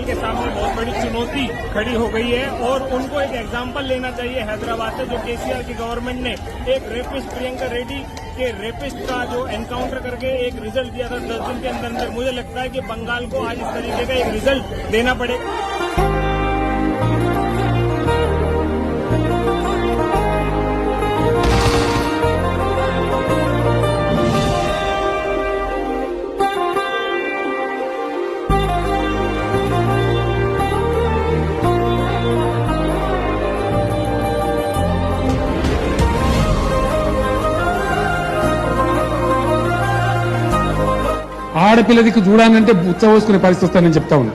के सामने बहुत बड़ी चुनौती खड़ी हो गई है और उनको एक एग्जाम्पल लेना चाहिए हैदराबाद से, जो केसीआर की गवर्नमेंट ने एक रेपिस्ट प्रियंका रेड्डी के रेपिस्ट का जो एनकाउंटर करके एक रिजल्ट दिया था 10 दिन के अंदर अंदर। मुझे लगता है कि बंगाल को आज इस तरीके का एक रिजल्ट देना पड़ेगा। ఆడపిల్లదికి చూడాలంటే బుచ్చ పోసుకునే పరిస్థితి వస్తుందని చెప్తా ఉన్నా.